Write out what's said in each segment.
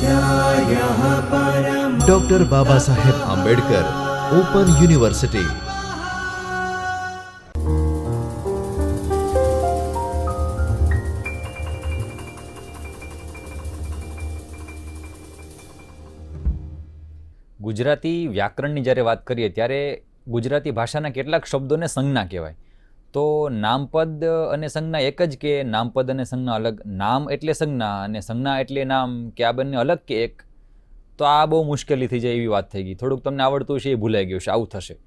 स्वाध्यायः परमः। Doctor Baba Saheb Ambedkar open university. Gujarati વ્યાકરણની જ્યારે વાત કરીએ ત્યારે ગુજરાતી ભાષાના કેટલાક શબ્દોને સંજ્ઞા કહેવાય. તો નામપદ અને સંજ્ઞા એક જ કે નામપદ અને સંજ્ઞા અલગ? નામ એટલે સંજ્ઞા અને સંજ્ઞા એટલે નામ, કે આ બંને અલગ કે એક? તો આ બહુ મુશ્કેલી થઈ જાય એવી વાત થઈ ગઈ. થોડુંક તમને આવડતું છે એ ભૂલાઈ ગયું છે, આવું થશે.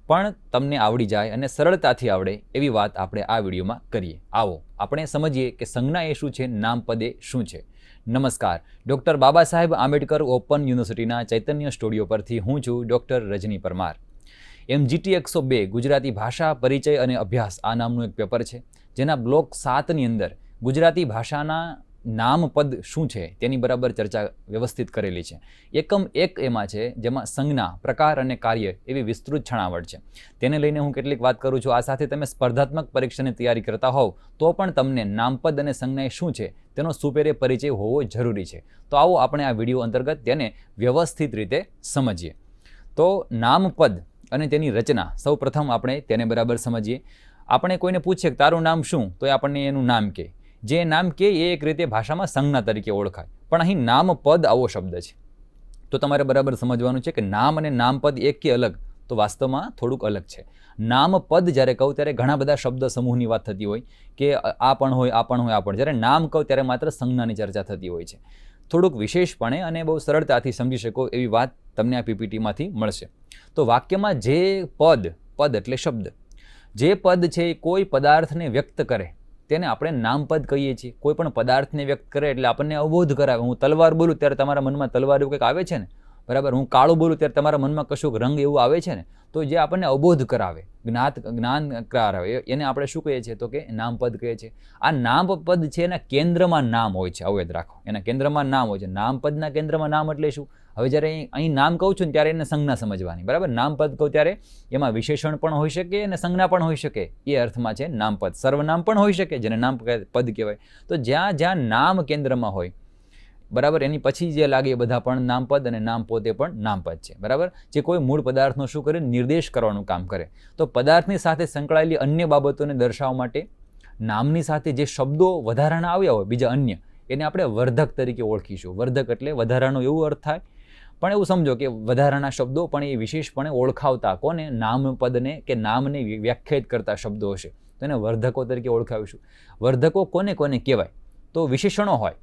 પણ તમને આવડી જાય અને સરળતાથી આવડે એવી વાત આપણે આ વિડીયોમાં કરીએ. આવો આપણે સમજીએ કે સંજ્ઞા એ શું છે, નામપદ એ શું છે. નમસ્કાર, ડૉક્ટર બાબા સાહેબ આંબેડકર ઓપન યુનિવર્સિટીના ચૈતન્ય સ્ટુડિયો પરથી હું છું ડૉક્ટર રજની પરમાર. MGT 102 ગુજરાતી ભાષા પરિચય અને અભ્યાસ આ નામનું એક પેપર છે, જેના બ્લોક 7ની અંદર ગુજરાતી ભાષાના નામપદ શું છે તેની બરાબર ચર્ચા વ્યવસ્થિત કરેલી છે. એકમ 1 એમાં છે, જેમાં સંજ્ઞા, પ્રકાર અને કાર્ય એવી વિસ્તૃત છણાવટ છે. તેને લઈને હું કેટલીક વાત કરું છું. આ સાથે તમે સ્પર્ધાત્મક પરીક્ષાની તૈયારી કરતા હોવ તો પણ તમને નામપદ અને સંજ્ઞા શું છે તેનો સુપેરે પરિચય હોવો જરૂરી છે. તો આવો આપણે આ વિડીયો અંતર્ગત તેને વ્યવસ્થિત રીતે સમજીએ. તો નામપદ અને તેની રચના સૌ પ્રથમ આપણે તેને બરાબર સમજીએ. આપણે કોઈને પૂછીએ કે તારું નામ શું, તો એ આપણને એનું નામ કહે. જે નામ કહે એ એક રીતે ભાષામાં સંજ્ઞા તરીકે ઓળખાય. પણ અહીં નામપદ આવો શબ્દ છે. તો તમારે બરાબર સમજવાનું છે કે નામ અને નામપદ એક કે અલગ? તો વાસ્તવમાં થોડુંક અલગ છે. નામપદ જ્યારે કહું ત્યારે ઘણા બધા શબ્દ સમૂહની વાત થતી હોય કે આ પણ હોય, આ પણ હોય, આ પણ. જ્યારે નામ કહું ત્યારે માત્ર સંજ્ઞાની ચર્ચા થતી હોય છે. થોડુંક વિશેષપણે અને બહુ સરળતાથી સમજી શકો એવી વાત તમને આ PPTમાંથી મળશે. તો વાક્યમાં જે પદ, પદ એટલે શબ્દ, જે પદ છે એ કોઈ પદાર્થને વ્યક્ત કરે તેને આપણે નામપદ કહીએ છીએ. કોઈ પણ પદાર્થને વ્યક્ત કરે એટલે આપણને અવબોધ કરાવે. હું તલવાર બોલું ત્યારે તમારા મનમાં તલવાર એવું કંઈક આવે છે ને, બરાબર? હું કાળું બોલું ત્યારે તમારા મનમાં કશુંક રંગ એવું આવે છે ને. તો જે આપણને અવબોધ કરાવે, જ્ઞાન કરાવે, એને આપણે શું કહીએ છીએ? તો કે નામપદ કહીએ છીએ. આ નામપદ છે એના કેન્દ્રમાં નામ હોય છે. આવું યાદ રાખો, એના કેન્દ્રમાં નામ હોય છે. નામપદના કેન્દ્રમાં નામ એટલે શું? હવે જ્યારે અહીં નામ કહું છું ને ત્યારે એને સંજ્ઞા સમજવાની, બરાબર? નામપદ કહું ત્યારે એમાં વિશેષણ પણ હોઈ શકે અને સંજ્ઞા પણ હોઈ શકે. એ અર્થમાં છે નામપદ. સર્વનામ પણ હોઈ શકે, જેને નામપદ કહેવાય. તો જ્યાં જ્યાં નામ કેન્દ્રમાં હોય, બરાબર, એની પછી જે લાગે એ બધા પણ નામપદ, અને નામ પોતે પણ નામપદ છે, બરાબર? જે કોઈ મૂળ પદાર્થનો શું કરે? નિર્દેશ કરવાનું કામ કરે. તો પદાર્થની સાથે સંકળાયેલી અન્ય બાબતોને દર્શાવવા માટે નામની સાથે જે શબ્દો વધારાના આવ્યા હોય, બીજા અન્ય, એને આપણે વર્ધક તરીકે ઓળખીશું. વર્ધક એટલે વધારાનો એવું અર્થ થાય. પણ એવું સમજો કે વધારાના શબ્દો પણ એ વિશેષપણે ઓળખાવતા કોને? નામપદને કે નામને વ્યાખ્યાયિત કરતા શબ્દો હશે તો એને વર્ધકો તરીકે ઓળખાવીશું. વર્ધકો કોને કોને કહેવાય? તો વિશેષણો હોય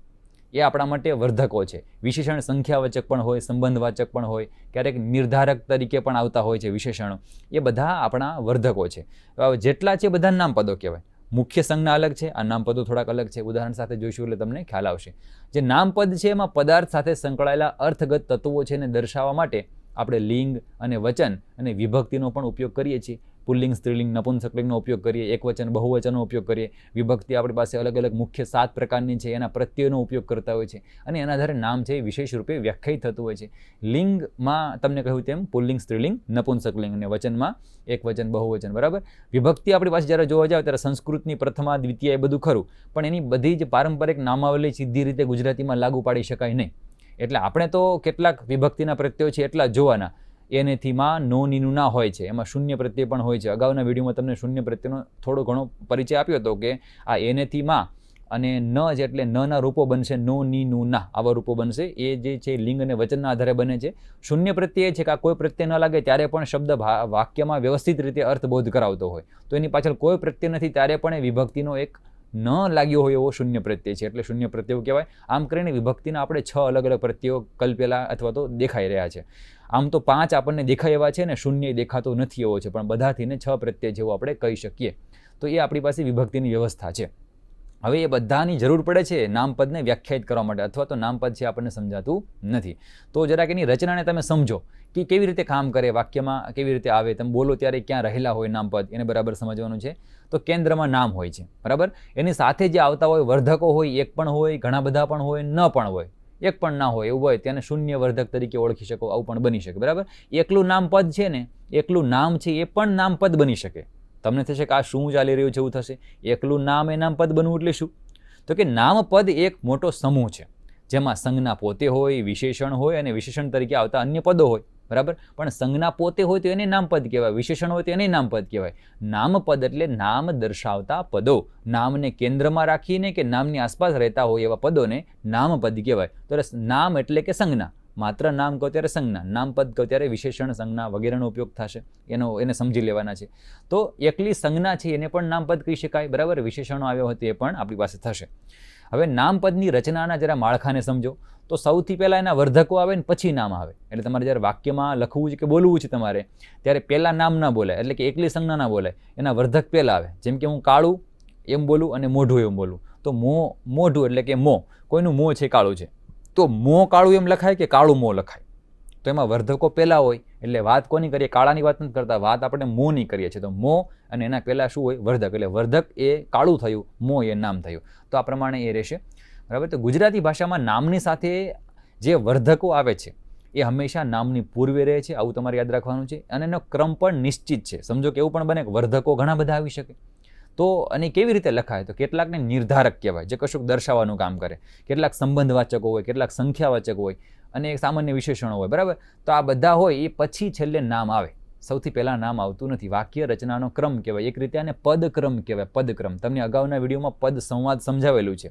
એ આપણા માટે વર્ધકો છે. વિશેષણ સંખ્યાવાચક પણ હોય, સંબંધવાચક પણ હોય, ક્યારેક નિર્ધારક તરીકે પણ આવતા હોય છે વિશેષણો. એ બધા આપણા વર્ધકો છે. જેટલા છે બધા નામપદો કહેવાય. મુખ્ય સંજ્ઞા અલગ છે, આ નામપદો થોડાક અલગ છે. ઉદાહરણ સાથે જોઈશું એટલે તમને ખ્યાલ આવશે. જે નામપદ છે એમાં પદાર્થ સાથે સંકળાયેલા અર્થગત તત્વો છે એને દર્શાવવા માટે આપણે લિંગ અને વચન અને વિભક્તિનો પણ ઉપયોગ કરીએ છીએ. પુલ્લિંગ, સ્ત્રીલિંગ, નપુંસકલિંગનો ઉપયોગ કરીએ, એકવચન, બહુવચનનો ઉપયોગ કરીએ. વિભક્તિ આપણી પાસે અલગ અલગ મુખ્ય 7 પ્રકારની છે, એના પ્રત્યયનો ઉપયોગ કરતા હોય છે અને એના આધારે નામ છે એ વિશેષ રૂપે વ્યાખ્યાયિત થતું હોય છે. લિંગમાં તમને કહ્યું તેમ પુલ્લિંગ, સ્ત્રીલિંગ, નપુંસકલિંગ, અને વચનમાં એકવચન, બહુવચન, બરાબર? વિભક્તિ આપણી પાસે જ્યારે જોવા જાવ ત્યારે સંસ્કૃતની પ્રથમા, દ્વિતીય એ બધું ખરું, પણ એની બધી જ પારંપરિક નામાવલી સીધી રીતે ગુજરાતીમાં લાગુ પાડી શકાય નહીં. એટલે આપણે તો કેટલાક વિભક્તિના પ્રત્યયો છે એટલા જોવાના. એનેથીમાં નો, નીનું ના હોય છે, એમાં શૂન્ય પ્રત્યય પણ હોય છે. અગાઉના વિડીયોમાં તમને શૂન્ય પ્રત્યયનો થોડો ઘણો પરિચય આપ્યો હતો કે આ એનેથીમાં અને ન જ એટલે નના રૂપો બનશે, નો, ની, નું, ના, આવા રૂપો બનશે. એ જે છે લિંગ અને વચનના આધારે બને છે. શૂન્ય પ્રત્યય છે કે આ કોઈ પ્રત્યય ન લાગે ત્યારે પણ શબ્દ વાક્યમાં વ્યવસ્થિત રીતે અર્થબોધ કરાવતો હોય. તો એની પાછળ કોઈ પ્રત્યય નથી ત્યારે પણ એ વિભક્તિનો એક ન લાગ્યો હોય એવો શૂન્ય પ્રત્યય છે, એટલે શૂન્ય પ્રત્યયો કહેવાય. આમ કરીને વિભક્તિના આપણે 6 અલગ અલગ પ્રત્યયો કલ્પેલા અથવા તો દેખાઈ રહ્યા છે. આમ તો 5 આપણને દેખાય એવા છે ને શૂન્ય દેખાતો નથી એવો છે, પણ બધાથીને 6 પ્રત્યય જેવું આપણે કહી શકીએ. તો એ આપણી પાસે વિભક્તિની વ્યવસ્થા છે. હવે એ બધાની જરૂર પડે છે નામપદને વ્યાખ્યાયિત કરવા માટે, અથવા તો નામપદ છે આપણને સમજાતું નથી. તો જરાક એની રચનાને તમે સમજો કે કેવી રીતે કામ કરે, વાક્યમાં કેવી રીતે આવે. તમે બોલો ત્યારે ક્યાં રહેલા હોય નામપદ, એને બરાબર સમજવાનું છે. તો કેન્દ્રમાં નામ હોય છે, બરાબર? એની સાથે જે આવતા હોય વર્ધકો હોય, એક પણ હોય, ઘણા બધા પણ હોય, ન પણ હોય, એક પણ ના હોય એવું હોય તેને શૂન્ય વર્ધક તરીકે ઓળખી શકો. આવું પણ બની શકે, બરાબર? એકલું નામપદ છે ને, એકલું નામ છે એ પણ નામપદ બની શકે. તમને થશે કે આ શું ચાલી રહ્યું છે એવું થશે. એકલું નામ એ નામપદ બનવું એટલે શું? તો કે નામપદ એક મોટો સમૂહ છે. જેમાં સંજ્ઞા પોતે હોય, વિશેષણ હોય અને વિશેષણ તરીકે આવતા અન્ય પદો હોય, બરાબર. પણ સંજ્ઞા પોતે હોય તો એને નામપદ કહેવાય, વિશેષણ હોય તો એને નામપદ કહેવાય. નામપદ એટલે નામ દર્શાવતા પદો, નામને કેન્દ્રમાં રાખીને કે નામની આસપાસ રહેતા હોય એવા પદોને નામપદ કહેવાય. તો નામ એટલે કે સંજ્ઞા, માત્ર નામ કહો ત્યારે સંજ્ઞા, નામપદ કહો ત્યારે વિશેષણ, સંજ્ઞા વગેરેનો ઉપયોગ થશે. એને સમજી લેવાના છે. તો એકલી સંજ્ઞા છે એને પણ નામપદ કહી શકાય, બરાબર. વિશેષણો આવ્યો હોય તે પણ આપણી પાસે થશે. હવે નામપદની રચનાના જરા માળખાને સમજો. તો સૌથી પહેલાં એના વર્ધકો આવે ને પછી નામ આવે. એટલે તમારે જ્યારે વાક્યમાં લખવું છે કે બોલવું છે તમારે, ત્યારે પહેલાં નામ ના બોલાય, એટલે કે એકલી સંજ્ઞા ના બોલાય, એના વર્ધક પહેલાં આવે. જેમ કે હું કાળું એમ બોલું અને મોઢું એમ બોલું. તો મોઢું એટલે કે મોં, કોઈનું મોં છે કાળું છે, તો મોં કાળું એમ લખાય કે કાળું મોં લખાય. તો એમાં વર્ધકો પહેલાં હોય. એટલે વાત કોની કરીએ? કાળાની વાત નથી કરતા, વાત આપણે મોંની કરીએ છીએ. તો મોં અને એના પહેલાં શું હોય? વર્ધક. એટલે વર્ધક એ કાળું થયું, મોં એ નામ થયું. તો આ પ્રમાણે એ રહેશે, બરાબર. તો ગુજરાતી ભાષામાં નામની સાથે જે વર્ધકો આવે છે એ હંમેશા નામની પૂર્વે રહે છે, આવું તમારે યાદ રાખવાનું છે. અને એનો ક્રમ પણ નિશ્ચિત છે. સમજો કે એવું પણ બને કે વર્ધકો ઘણા બધા આવી શકે. તો અને કેવી રીતે લખાય? તો કેટલાકને નિર્ધારક કહેવાય, જે કશુંક દર્શાવવાનું કામ કરે. કેટલાક સંબંધવાચકો હોય, કેટલાક સંખ્યાવાચક હોય અને સામાન્ય વિશેષણો હોય, બરાબર. તો આ બધા હોય એ પછી છેલ્લે નામ આવે. સૌથી પહેલાં નામ આવતું નથી. વાક્ય રચનાનો ક્રમ કહેવાય. એક રીતે આને પદક્રમ કહેવાય, પદક્રમ. તમને અગાઉના વિડીયોમાં પદ સંવાદ સમજાવેલું છે.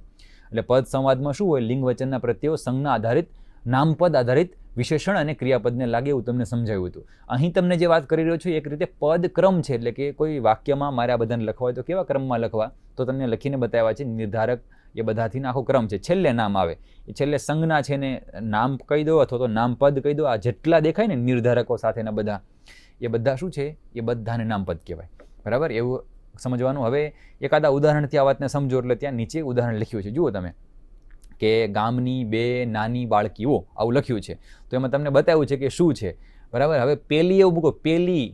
એટલે પદ સંવાદમાં શું હોય? લિંગ વચનના પ્રત્યયો, સંજ્ઞા આધારિત, નામપદ આધારિત વિશેષણ અને ક્રિયાપદને લાગે એવું તમને સમજાવ્યું હતું. અહીં તમને જે વાત કરી રહ્યો છું એક રીતે પદક્રમ છે. એટલે કે કોઈ વાક્યમાં મારે આ બધાને લખવા હોય તો કેવા ક્રમમાં લખવા? તો તમને લખીને બતાવ્યા છે. નિર્ધારક એ બધાથી આખો ક્રમ છે. છેલ્લે નામ આવે. એ છેલ્લે સંજ્ઞા છે ને નામ કહી દો અથવા તો નામપદ કહી દો. આ જેટલા દેખાય ને નિર્ધારકો સાથેના બધા, એ બધા શું છે? એ બધાને નામપદ કહેવાય, બરાબર. એવું સમજવાનું. હવે એકાદા ઉદાહરણથી આ વાતને સમજો. એટલે ત્યાં નીચે ઉદાહરણ લખ્યું છે, જુઓ તમે, કે ગામની બે નાની બાળકીઓ, આવું લખ્યું છે. તો એમાં તમને બતાવ્યું છે કે શું છે, બરાબર. હવે પેલી એવું મૂકો, પેલી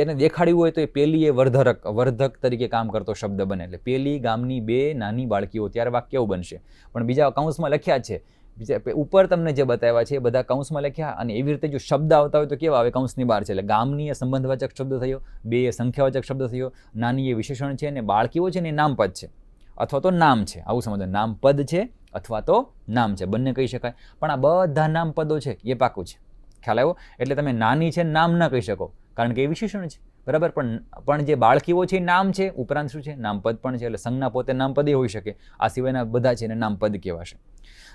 એને દેખાડ્યું હોય તો એ પેલી એ વર્ધક તરીકે કામ કરતો શબ્દ બને. એટલે પેલી ગામની બે નાની બાળકીઓ, ત્યારે વાક્ય એવું બનશે. પણ બીજા કૌંસમાં લખ્યા છે, બીજા ઉપર તમને જે બતાવ્યા છે એ બધા કૌંસમાં લખ્યા. અને એવી રીતે જો શબ્દ આવતા હોય તો કેવા આવે? કૌંસની બહાર છે. એટલે ગામની એ સંબંધવાચક શબ્દ થયો, બે એ સંખ્યાવાચક શબ્દ થયો, નાની એ વિશેષણ છે, અને બાળકીઓ છે ને એ નામપદ છે અથવા તો નામ છે. આવું સમજો, નામપદ છે અથવા તો નામ છે, બંને કહી શકાય. પણ આ બધા નામપદો છે એ પાકું છે. ખ્યાલ આવ્યો? એટલે તમે નાની છે નામ ના કહી શકો, કારણ કે એ વિશેષણ છે, બરાબર. પણ જે બાળકીઓ છે એ નામ છે, ઉપરાંત શું છે? નામપદ પણ છે. એટલે સંજ્ઞા પોતે નામપદ હોઈ શકે. આ સિવાયના બધા છે એને નામપદ કહેવાશે.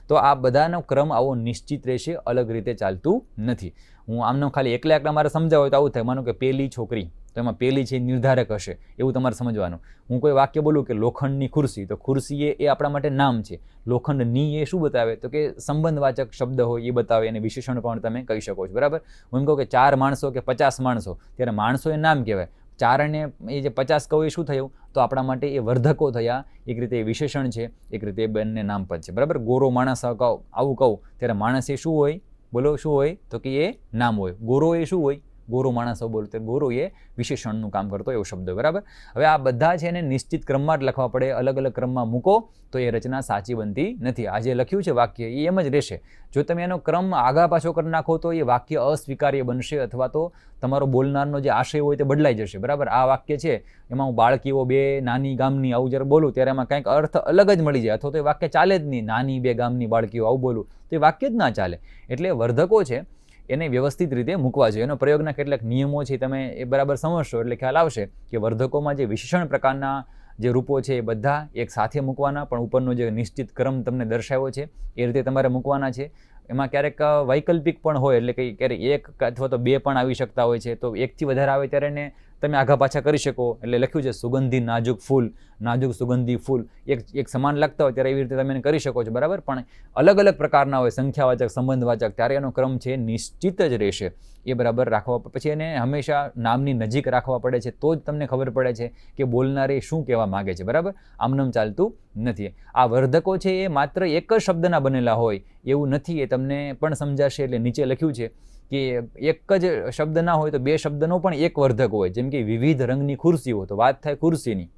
તો આ બધાનો ક્રમ આવો નિશ્ચિત રહેશે, અલગ રીતે ચાલતું નથી. હું આમનો ખાલી એકલા મારે સમજાવો હોય તો આવું થાય. માનો કે પેલી છોકરી, તો એમાં પેલી છે નિર્ધારક હશે, એવું તમારે સમજવાનું. હું કોઈ વાક્ય બોલું કે લોખંડની ખુરશી, તો ખુરશી એ આપણા માટે નામ છે. લોખંડની એ શું બતાવે? તો કે સંબંધવાચક શબ્દ હોય એ બતાવે, અને વિશેષણ પણ તમે કહી શકો છો, બરાબર. હું એમ કહું કે 4 માણસો કે 50 માણસો, ત્યારે માણસો એ નામ કહેવાય. 4 અને એ જે 50 કહું એ શું થયું? તો આપણા માટે એ વર્ધકો થયા. એક રીતે એ વિશેષણ છે, એક રીતે એ બંને નામપદ છે, બરાબર. ગોરો માણસ આવું કહું ત્યારે માણસ એ શું હોય? બોલો શું હોય? તો કે એ નામ હોય. ગોરો એ શું હોય? ગોરો માણસો બોલો તો ગોરો એ વિશેષણનું કામ કરતો એવો શબ્દ, બરાબર. હવે આ બધા છે એને નિશ્ચિત ક્રમમાં જ લખવા પડે. અલગ અલગ ક્રમમાં મૂકો તો એ રચના સાચી બનતી નથી. આ જે લખ્યું છે વાક્ય એ એમ જ રહેશે. જો તમે એનો ક્રમ આગા પાછો કરી નાખો તો એ વાક્ય અસ્વીકાર્ય બનશે, અથવા તો તમારો બોલનારનો જે આશય હોય તે બદલાઈ જશે, બરાબર. આ વાક્ય છે એમાં હું બાળકીઓ બે નાની ગામની આવું જ્યારે બોલું ત્યારે એમાં કંઈક અર્થ અલગ જ મળી જાય, અથવા તો એ વાક્ય ચાલે જ નહીં. નાની બે ગામની બાળકીઓ આવું બોલું તો એ વાક્ય જ ના ચાલે. એટલે વર્ધકો છે એને વ્યવસ્થિત રીતે મૂકવા જોઈએ. એનો પ્રયોગના કેટલાક નિયમો છે, તમે એ બરાબર સમજશો એટલે ખ્યાલ આવશે કે વર્ધકોમાં જે વિશેષણ પ્રકારના જે રૂપો છે એ બધા એક સાથે મૂકવાના, પણ ઉપરનો જે નિશ્ચિત ક્રમ તમને દર્શાવ્યો છે એ રીતે તમારે મૂકવાના છે. એમાં ક્યારેક વૈકલ્પિક પણ હોય, એટલે કે ક્યારેક એક અથવા તો બે પણ આવી શકતા હોય છે. તો એકથી વધારે આવે ત્યારે એને તમે આઘા પાછા કરી શકો. એટલે લખ્યું છે સુગંધી નાજુક ફૂલ, નાજુક સુગંધી ફૂલ, એક સમાન લાગતા હોય ત્યારે એવી રીતે તમે એને કરી શકો છો, બરાબર. પણ અલગ અલગ પ્રકારના હોય, સંખ્યાવાચક, સંબંધવાચક, ત્યારે એનો ક્રમ છે નિશ્ચિત જ રહેશે. એ બરાબર રાખવા, પછી એને હંમેશા નામની નજીક રાખવા પડે છે, તો જ તમને ખબર પડે છે કે બોલનારે શું કહેવા માગે છે, બરાબર. આમનામ ચાલતું નથી. આ વર્ધકો છે એ માત્ર એક જ શબ્દના બનેલા હોય એવું નથી, એ તમને પણ સમજાશે. એટલે નીચે લખ્યું છે કે એક જ શબ્દ ના હોય તો બે શબ્દનો પણ એક વર્ધક હોય. જેમ કે વિવિધ રંગની ખુરશીઓ, તો વાત થાય ખુરશીની,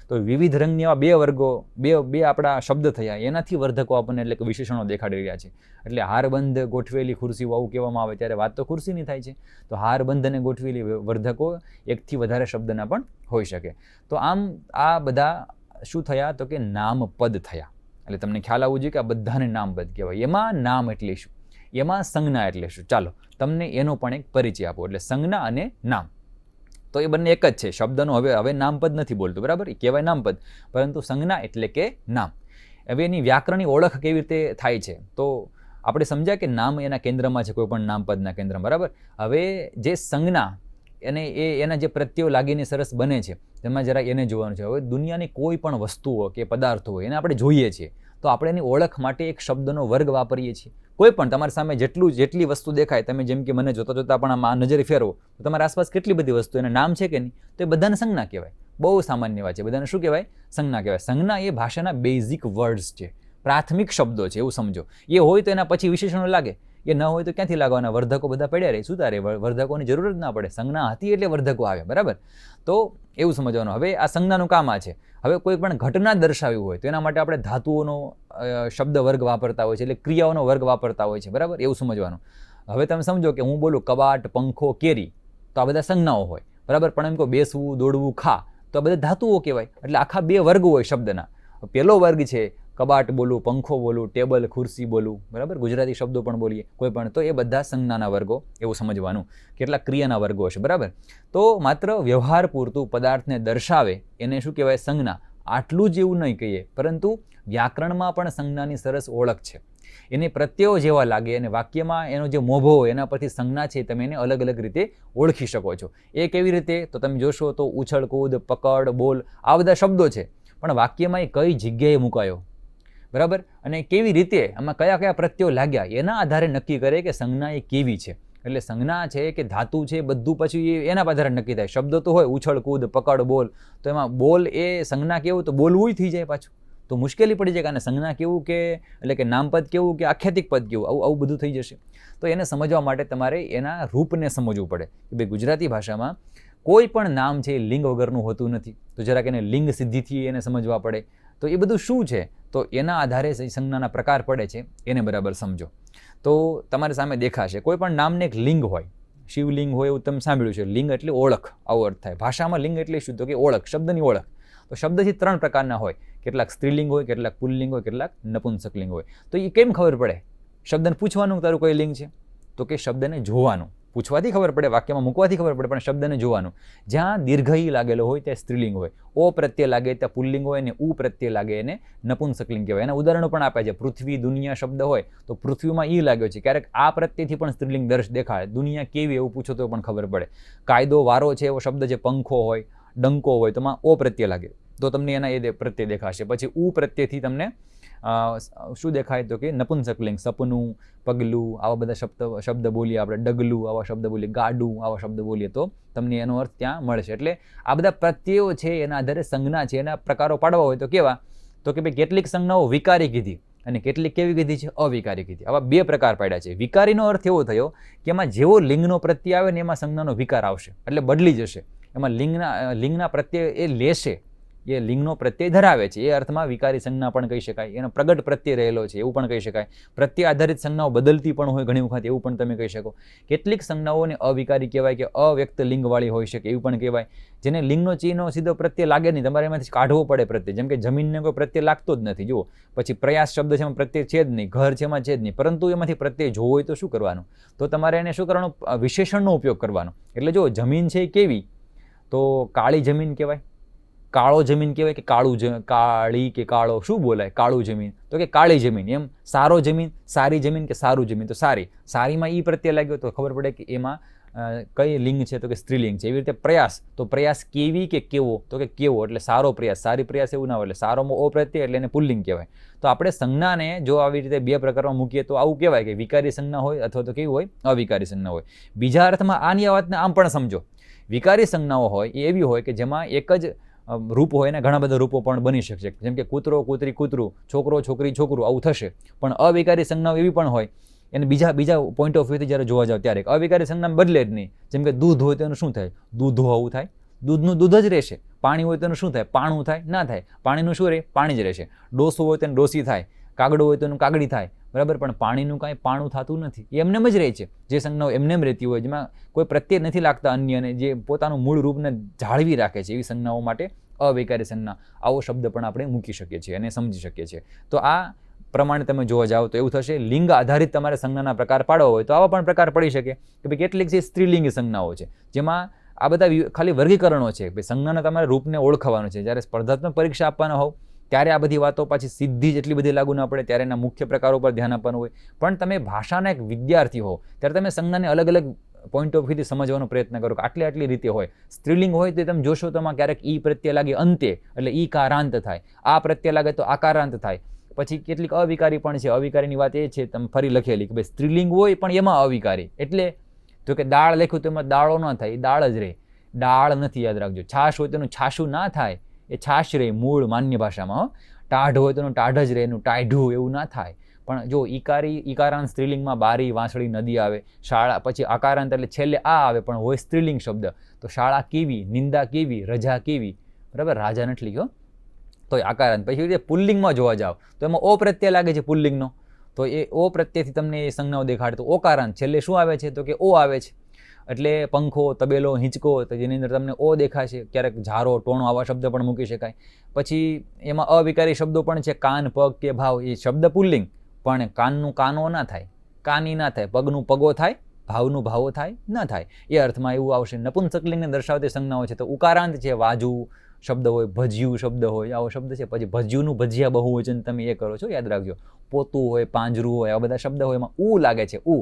તો વિવિધ રંગની એવા બે વર્ગો, બે આપણા શબ્દ થયા, એનાથી વર્ધકો આપણને એટલે કે વિશેષણો દેખાડી રહ્યા છે. એટલે હારબંધ ગોઠવેલી ખુરશીઓ આવું કહેવામાં આવે ત્યારે વાત તો ખુરશીની થાય છે. તો હારબંધ અને ગોઠવેલી વર્ધકો એકથી વધારે શબ્દના પણ હોઈ શકે. તો આમ આ બધા શું થયા? તો કે નામપદ થયા. એટલે તમને ખ્યાલ આવવું જોઈએ કે આ બધાને નામપદ કહેવાય. એમાં નામ એટલે શું, એમાં સંજ્ઞા એટલે શું, ચાલો તમને એનો પણ એક પરિચય આપો. એટલે સંજ્ઞા અને નામ તો એ બંને એક જ છે. શબ્દનો હવે નામપદ નથી બોલતું, બરાબર, એ કહેવાય નામપદ, પરંતુ સંજ્ઞા એટલે કે નામ. હવે એની વ્યાકરણની ઓળખ કેવી રીતે થાય છે, તો આપણે સમજ્યા કે નામ એના કેન્દ્રમાં છે, કોઈ પણ નામપદના કેન્દ્રમાં, બરાબર. હવે જે સંજ્ઞા એને એના જે પ્રત્યયો લાગીને સરસ બને છે, તેમાં જરા એને જોવાનું છે. હવે દુનિયાની કોઈ પણ વસ્તુઓ કે પદાર્થો હોય એને આપણે જોઈએ છીએ, તો આપણે એની ઓળખ માટે એક શબ્દનો વર્ગ વાપરીએ છીએ. કોઈ પણ તમારી સામે જેટલી વસ્તુ દેખાય, તમે જેમ કે મને જોતા જોતા પણ આમાં નજરે ફેરવો તો તમારી આસપાસ કેટલી બધી વસ્તુ, એના નામ છે કે નહીં, તો એ બધાને સંજ્ઞા કહેવાય. બહુ સામાન્ય વાત છે, બધાને શું કહેવાય, સંજ્ઞા કહેવાય. સંજ્ઞા એ ભાષાના બેઝિક વર્ડ્સ છે, પ્રાથમિક શબ્દો છે, એવું સમજો. એ હોય તો એના પછી વિશેષણો લાગે, એ ન હોય તો ક્યાંથી લાગવાના, વર્ધકો બધા પડ્યા રહે, સુતા રહે, વર્ધકોની જરૂર જ ના પડે. સંજ્ઞા હતી એટલે વર્ધકો આવે, બરાબર. તો એવું સમજવાનું. હવે આ સંજ્ઞાનું કામ આ છે. હવે કોઈ પણ ઘટના દર્શાવી હોય તો એના માટે આપણે ધાતુઓનો શબ્દ વર્ગ વાપરતા હોય છે, એટલે ક્રિયાઓનો વર્ગ વાપરતા હોય છે, બરાબર, એવું સમજવાનું. હવે તમે સમજો કે હું બોલું કબાટ, પંખો, કેરી, તો આ બધા સંજ્ઞાઓ હોય, બરાબર. પણ એમ કહો બેસવું, દોડવું, ખા, તો આ બધા ધાતુઓ કહેવાય. એટલે આખા બે વર્ગ હોય શબ્દના. પહેલો વર્ગ છે કબાટ બોલું, પંખો બોલું, ટેબલ, ખુરશી બોલું, બરાબર, ગુજરાતી શબ્દો પણ બોલીએ કોઈ પણ, તો એ બધા સંજ્ઞાના વર્ગો, એવું સમજવાનું. કેટલાક ક્રિયાના વર્ગો હશે, બરાબર. તો માત્ર વ્યવહાર પૂરતું પદાર્થને દર્શાવે એને શું કહેવાય, સંજ્ઞા. આટલું જ એવું નહીં કહીએ, પરંતુ વ્યાકરણમાં પણ સંજ્ઞાની સરસ ઓળખ છે. એને પ્રત્યયો જેવા લાગે અને વાક્યમાં એનો જે મોભો હોય એના પરથી સંજ્ઞા છે, તમે એને અલગ અલગ રીતે ઓળખી શકો છો. એ કેવી રીતે, તો તમે જોશો તો ઉછળ, કૂદ, પકડ, બોલ, આ બધા શબ્દો છે, પણ વાક્યમાં એ કઈ જગ્યાએ મુકાયો, બરાબર, અને કેવી રીતે, આમાં કયા કયા પ્રત્યયો લાગ્યા, એના આધારે નક્કી કરે કે સંજ્ઞા એ કેવી છે. એટલે સંજ્ઞા છે કે ધાતુ છે, બધું પછી એના આધારે નક્કી થાય. શબ્દો તો હોય ઉછળ, કૂદ, પકડ, બોલ, તો એમાં બોલ એ સંજ્ઞા કેવું, તો બોલવું થઈ જાય પાછું, તો મુશ્કેલી પડી જાય કે આને સંજ્ઞા કેવું કે, એટલે કે નામપદ કેવું કે આખ્યાતિક પદ કેવું, આવું બધું થઈ જશે. તો એને સમજવા માટે તમારે એના રૂપને સમજવું પડે કે ભાઈ ગુજરાતી ભાષામાં કોઈ પણ નામ છે લિંગ વગરનું હોતું નથી, તો જરાક એને લિંગ સિદ્ધિથી એને સમજવા પડે. તો એ બધું શું છે, તો એના આધારે સંજ્ઞાના પ્રકાર પડે છે, એને બરાબર સમજો. તો તમારી સામે દેખાશે કોઈ પણ નામને એક લિંગ હોય, શિવલિંગ હોય એવું તમે સાંભળ્યું છે. લિંગ એટલે ઓળખ, આવો અર્થ થાય. ભાષામાં લિંગ એટલે શું, તો કે ઓળખ, શબ્દની ઓળખ. તો શબ્દથી 3 પ્રકારના હોય, કેટલાક સ્ત્રીલિંગ હોય, કેટલાક પુલ્લિંગ હોય, કેટલાક નપુંસકલિંગ હોય. તો એ કેમ ખબર પડે, શબ્દને પૂછવાનું તારું કોઈ લિંગ છે, તો કે શબ્દને જોવાનું. પૂછવાથી ખબર પડે, વાક્યમાં મૂકવાથી ખબર પડે, પણ શબ્દને જોવાનું. જ્યાં દીર્ઘ ઈ લાગેલો હોય ત્યાં સ્ત્રીલિંગ હોય, ઓ પ્રત્યે લાગે ત્યાં પુલ્લિંગ હોય, અને ઉ પ્રત્યે લાગે એને નપુંસકલિંગ કહેવાય. એના ઉદાહરણો પણ આપ્યા છે. પૃથ્વી, દુનિયા શબ્દ હોય તો પૃથ્વીમાં ઈ લાગ્યો છે, ક્યારેક આ પ્રત્યેથી પણ સ્ત્રીલિંગ દર્શ દેખાય. દુનિયા કેવી એવું પૂછો તો પણ ખબર પડે. કાયદો, વારો છે એવો શબ્દ છે, પંખો હોય, ડંકો હોય, તો ઓ પ્રત્યે લાગે તો તમને એના એ પ્રત્યે દેખાશે. પછી ઉ પ્રત્યેથી તમને શું દેખાય, તો કે નપુંસકલિંગ, સપનું, પગલું, આવા બધા શબ્દ બોલીએ આપણે, ડગલું આવા શબ્દ બોલીએ, ગાડું આવા શબ્દ બોલીએ, તો તમને એનો અર્થ ત્યાં મળશે. એટલે આ બધા પ્રત્યયો છે એના આધારે સંજ્ઞા છે, એના પ્રકારો પાડવા હોય તો કેવા, તો કે ભાઈ કેટલીક સંજ્ઞાઓ વિકારી કીધી અને કેટલીક કેવી કીધી છે, અવિકારી કીધી. આવા 2 પ્રકાર પાડ્યા છે. વિકારીનો અર્થ એવો થયો કે એમાં જેવો લિંગનો પ્રત્યય આવે ને એમાં સંજ્ઞાનો વિકાર આવશે, એટલે બદલી જશે. એમાં લિંગના પ્રત્યય એ લેશે, એ લિંગનો પ્રત્યય ધરાવે છે, એ અર્થમાં વિકારી સંજ્ઞા પણ કહી શકાય. એનો પ્રગટ પ્રત્યય રહેલો છે એવું પણ કહી શકાય. પ્રત્યય આધારિત સંજ્ઞાઓ બદલતી પણ હોય ઘણી વખત, એવું પણ તમે કહી શકો. કેટલીક સંજ્ઞાઓને અવિકારી કહેવાય કે અવ્યક્ત લિંગવાળી હોઈ શકે, એવું પણ કહેવાય. જેને લિંગનો ચિહ્નનો સીધો પ્રત્યય લાગે નહીં, તમારે એમાંથી કાઢવો પડે પ્રત્યય. જેમ કે જમીનને કોઈ પ્રત્યય લાગતો જ નથી, જુઓ. પછી પ્રયાસ શબ્દ છે એમાં પ્રત્યય છે જ નહીં, ઘર છે એમાં છે જ નહીં, પરંતુ એમાંથી પ્રત્યય જોવો હોય તો શું કરવાનું, તો તમારે એને શું કરવાનું, વિશેષણનો ઉપયોગ કરવાનો. એટલે જો જમીન છે એ કેવી, તો કાળી જમીન કહેવાય. કાળો જમીન કહેવાય કે કાળી કે કાળો, શું બોલાય, કાળું જમીન, તો કે કાળી જમીન. એમ સારો જમીન, સારી જમીન કે સારું જમીન, તો સારી. સારીમાં ઈ પ્રત્યય લાગ્યો તો ખબર પડે કે એમાં કઈ લિંગ છે, તો કે સ્ત્રીલિંગ છે. એવી રીતે પ્રયાસ, તો પ્રયાસ કેવી કે કેવો, તો કે કેવો, એટલે સારો પ્રયાસ, સારી પ્રયાસ એવું ના હોય. એટલે સારોમાં ઓ પ્રત્યય એટલે એને પુલ્લિંગ કહેવાય. તો આપણે સંજ્ઞાને જો આવી રીતે 2 પ્રકારમાં મૂકીએ તો આવું કહેવાય કે વિકારી સંજ્ઞા હોય અથવા તો કેવી હોય, અવિકારી સંજ્ઞા હોય. બીજા અર્થમાં આની વાતને આમ પણ સમજો. વિકારી સંજ્ઞાઓ હોય એ એવી હોય કે જેમાં એક જ રૂપ હોય ને ઘણા બધા રૂપો પણ બની શકશે. જેમ કે કૂતરો, કૂતરી, કૂતરું, છોકરો, છોકરી, છોકરું, આવું થશે. પણ અવિકારી સંજ્ઞાઓ એવી પણ હોય, એને બીજા પોઈન્ટ ઓફ વ્યૂથી જ્યારે જોવા જાવ ત્યારે અવિકારી સંજ્ઞા બદલે જ નહીં. જેમ કે દૂધ હોય તો એનું શું થાય, દૂધો આવું થાય, દૂધનું દૂધ જ રહેશે. પાણી હોય તો એનું શું થાય, પાણું થાય, ના થાય. પાણીનું શું રહે, પાણી જ રહેશે. ડોસું હોય તો એનું ડોસી થાય, કાગડો હોય તો એનું કાગડી થાય, બરાબર. પણ પાણીનું કાંઈ પાણું થતું નથી, એ એમનેમ જ રહે છે. જે સંજ્ઞાઓ એમનેમ રહેતી હોય, જેમાં કોઈ પ્રત્યય નથી લાગતા અન્યને, જે પોતાનું મૂળ રૂપને જાળવી રાખે છે, એવી સંજ્ઞાઓ માટે અવિકારી સંજ્ઞા, આવો શબ્દ પણ આપણે મૂકી શકીએ છીએ અને સમજી શકીએ છીએ. તો આ પ્રમાણે તમે જોવા જાઓ તો એવું થશે. લિંગ આધારિત તમારે સંજ્ઞાના પ્રકાર પાડવા હોય તો આવા પણ પ્રકાર પડી શકે કે ભાઈ કેટલીક જે સ્ત્રીલિંગી સંજ્ઞાઓ છે જેમાં આ બધા ખાલી વર્ગીકરણો છે. ભાઈ સંજ્ઞાના તમારે રૂપને ઓળખવાનું છે. જ્યારે સ્પર્ધાત્મક પરીક્ષા આપવાના હોવ ત્યારે આ બધી વાતો પાછી સીધી જ એટલી બધી લાગુ ના પડે, ત્યારે એના મુખ્ય પ્રકારો પર ધ્યાન આપવાનું હોય. પણ તમે ભાષાના એક વિદ્યાર્થી હો ત્યારે તમે સંજ્ઞાને અલગ અલગ પોઈન્ટ ઓફ વ્યૂથી સમજવાનો પ્રયત્ન કરો કે આટલી રીતે હોય. સ્ત્રીલિંગ હોય તો તમે જોશો તો ક્યારેક ઈ પ્રત્યય લાગે અંતે એટલે ઈ કારાંત થાય, આ પ્રત્યય લાગે તો આકારાંત થાય. પછી કેટલીક અવિકારી પણ છે. અવિકારીની વાત એ છે તમે ફરી લખેલી કે ભાઈ સ્ત્રીલિંગ હોય પણ એમાં અવિકારી, એટલે તો કે દાળ લખ્યું તો એમાં દાળો ન થાય, એ દાળ જ રહે, દાળ નથી, યાદ રાખજો. છાશ હોય તો એનું છાશું ના થાય, એ છાશ રહે મૂળ માન્ય ભાષામાં. ટાઢ હોય તો એનું ટાઢ જ રહે, એનું ટાઢું એવું ના થાય. પણ જો ઈકારાંત સ્ત્રીલિંગમાં બારી, વાંસળી, નદી આવે. શાળા પછી આકારાંત એટલે છેલ્લે આ આવે પણ હોય સ્ત્રીલિંગ શબ્દ. તો શાળા કેવી, નિંદા કેવી, રજા કેવી, બરાબર, રાજા નથી લખ્યો તો એ આકારાંત. પછી રીતે પુલ્લિંગમાં જોવા જાવ તો એમાં ઓ પ્રત્યય લાગે છે પુલ્લિંગનો, તો એ ઓ પ્રત્યયથી તમને એ સંજ્ઞાઓ દેખાડે. તો ઓકારાંત છેલ્લે શું આવે છે તો કે ઓ આવે છે. એટલે પંખો, તબેલો, હિંચકો, તો જેની અંદર તમને ઓ દેખાશે. ક્યારેક ઝારો, ટોણો આવા શબ્દ પણ મૂકી શકાય. પછી એમાં અવિકારી શબ્દો પણ છે. કાન, પગ કે ભાવ, એ શબ્દ પુલ્લિંગ પણ કાનનું કાનો ના થાય, કાની ના થાય, પગનું પગો થાય, ભાવનું ભાવો થાય ન થાય, એ અર્થમાં એવું આવશે. નપુંસકલિંગને દર્શાવતી સંજ્ઞાઓ છે તો ઉકારાંત છે. વાજુ શબ્દ હોય, ભજ્યું શબ્દ હોય, આવો શબ્દ છે. પછી ભજ્યુંનું ભજીયા બહુવચન તમે એ કરો છો, યાદ રાખજો. પોતું હોય, પાંજરું હોય, આવા બધા શબ્દ હોય એમાં ઉ લાગે છે, ઉ.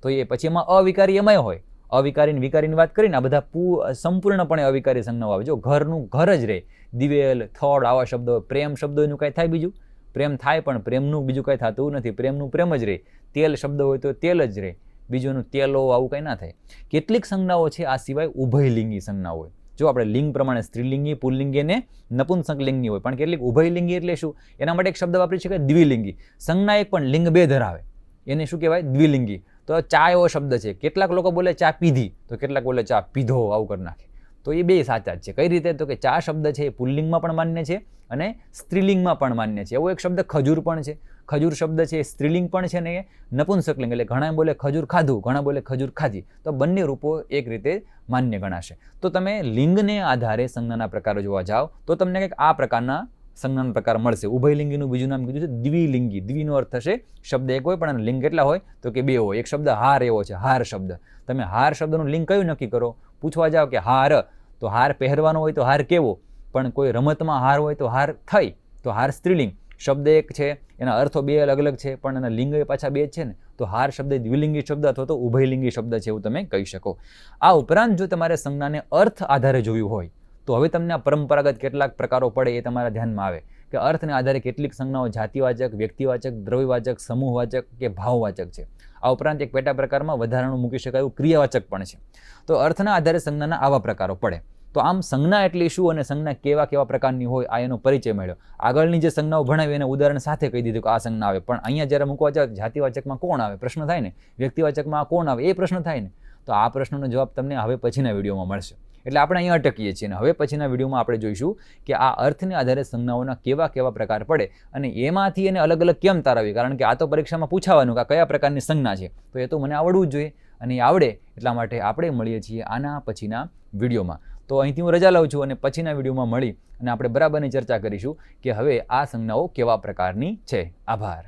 તો એ પછી એમાં અવિકારી એમાંય હોય. અવિકારી વિકારીની વાત કરીને આ બધા સંપૂર્ણપણે અવિકારી સંજ્ઞાઓ આવે. જો ઘરનું ઘર જ રહે, દિવેલ, થડ આવા શબ્દો. પ્રેમ શબ્દો એનું કાંઈ થાય બીજું? પ્રેમ થાય પણ પ્રેમનું બીજું કાંઈ થતું નથી. પ્રેમનું પ્રેમ જ રહે. તેલ શબ્દ હોય તો તેલ જ રહે, બીજુંનું તેલો આવું કંઈ ના થાય. કેટલીક સંજ્ઞાઓ છે આ સિવાય ઉભયલિંગી સંજ્ઞાઓ હોય. જો આપણે લિંગ પ્રમાણે સ્ત્રીલિંગી, પુલ્લિંગી અને નપુંસકલિંગી હોય. પણ કેટલીક ઉભયલિંગી એટલે શું? એના માટે એક શબ્દ વાપરી શકાય દ્વિલિંગી. સંજ્ઞા એક પણ લિંગ બે ધરાવે, એને શું કહેવાય? દ્વિલિંગી. તો ચા એવો શબ્દ છે. કેટલાક લોકો બોલે ચા પીધી, તો કેટલાક બોલે ચા પીધો, આવું કરી નાખે. તો એ બે સાચા જ છે. કઈ રીતે? તો કે ચા શબ્દ છે એ પુલ્લિંગમાં પણ માન્ય છે અને સ્ત્રીલિંગમાં પણ માન્ય છે. એવો એક શબ્દ ખજૂર પણ છે. ખજૂર શબ્દ છે એ સ્ત્રીલિંગ પણ છે ને એ નપુંસકલિંગ. એટલે ઘણા બોલે ખજૂર ખાધું, ઘણા બોલે ખજૂર ખાધી. તો બંને રૂપો એક રીતે માન્ય ગણાશે. તો તમે લિંગને આધારે સંજ્ઞાના પ્રકારો જોવા જાઓ તો તમને કંઈક આ પ્રકારના સંજ્ઞાના પ્રકાર મળશે. ઉભયલિંગીનું બીજું નામ કીધું છે દ્વિલિંગી. દ્વિનો અર્થ થશે શબ્દ એક હોય પણ લિંગ કેટલા હોય તો કે બે હોય. એક શબ્દ હાર એવો છે, હાર શબ્દ. તમે હાર શબ્દનું લિંગ કયું નક્કી કરો? પૂછવા જાઓ કે હાર, તો હાર પહેરવાનો હોય તો હાર કેવો? પણ કોઈ રમતમાં હાર હોય તો હાર થઈ, તો હાર સ્ત્રીલિંગ. શબ્દ એક છે, એના અર્થો બે અલગ અલગ છે પણ એના લિંગ પાછા બે જ છે ને. તો હાર શબ્દ દ્વિલિંગી શબ્દ અથવા તો ઉભયલિંગી શબ્દ છે એવું તમે કહી શકો. આ ઉપરાંત જો તમારે સંજ્ઞાને અર્થ આધારે જોયું હોય તો હવે તમને આ પરંપરાગત કેટલાક પ્રકારો પડે એ તમારા ધ્યાનમાં આવે કે અર્થને આધારે કેટલીક સંજ્ઞાઓ જાતિવાચક, વ્યક્તિવાચક, દ્રવ્યવાચક, સમૂહવાચક કે ભાવવાચક છે. આ ઉપરાંત એક પેટા પ્રકારમાં વધારાનું મૂકી શકાય એવું ક્રિયાવાચક પણ છે. તો અર્થના આધારે સંજ્ઞાના આવા પ્રકારો પડે. તો આમ સંજ્ઞા એટલે શું અને સંજ્ઞા કેવા કેવા પ્રકારની હોય આ એનો પરિચય મળ્યો. આગળની જે સંજ્ઞાઓ ભણાવી એને ઉદાહરણ સાથે કહી દીધું કે આ સંજ્ઞા આવે. પણ અહીંયા જ્યારે મૂકવા જાવ જાતિવાચકમાં કોણ આવે પ્રશ્ન થાય ને, વ્યક્તિવાચકમાં કોણ આવે એ પ્રશ્ન થાય ને. તો આ પ્રશ્નનો જવાબ તમને હવે પછીના વિડીયોમાં મળશે. એટલે આપણે અહીંયા અટકીએ છીએ અને હવે પછીના વિડીયોમાં આપણે જોઈશું કે આ અર્થને આધારે સંજ્ઞાઓના કેવા કેવા પ્રકાર પડે અને એમાંથી એને અલગ અલગ કેમ તારવી. કારણ કે આ તો પરીક્ષામાં પૂછાવાનું કે કયા પ્રકારની સંજ્ઞા છે, તો એ તો મને આવડવું જ જોઈએ અને એ આવડે એટલા માટે આપણે મળીએ છીએ આના પછીના વિડીયોમાં. તો અહીંથી હું રજા લઉં છું અને પછીના વિડીયોમાં મળી અને આપણે બરાબરની ચર્ચા કરીશું કે હવે આ સંજ્ઞાઓ કેવા પ્રકારની છે. આભાર.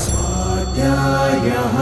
સ્વાધ્યાયઃ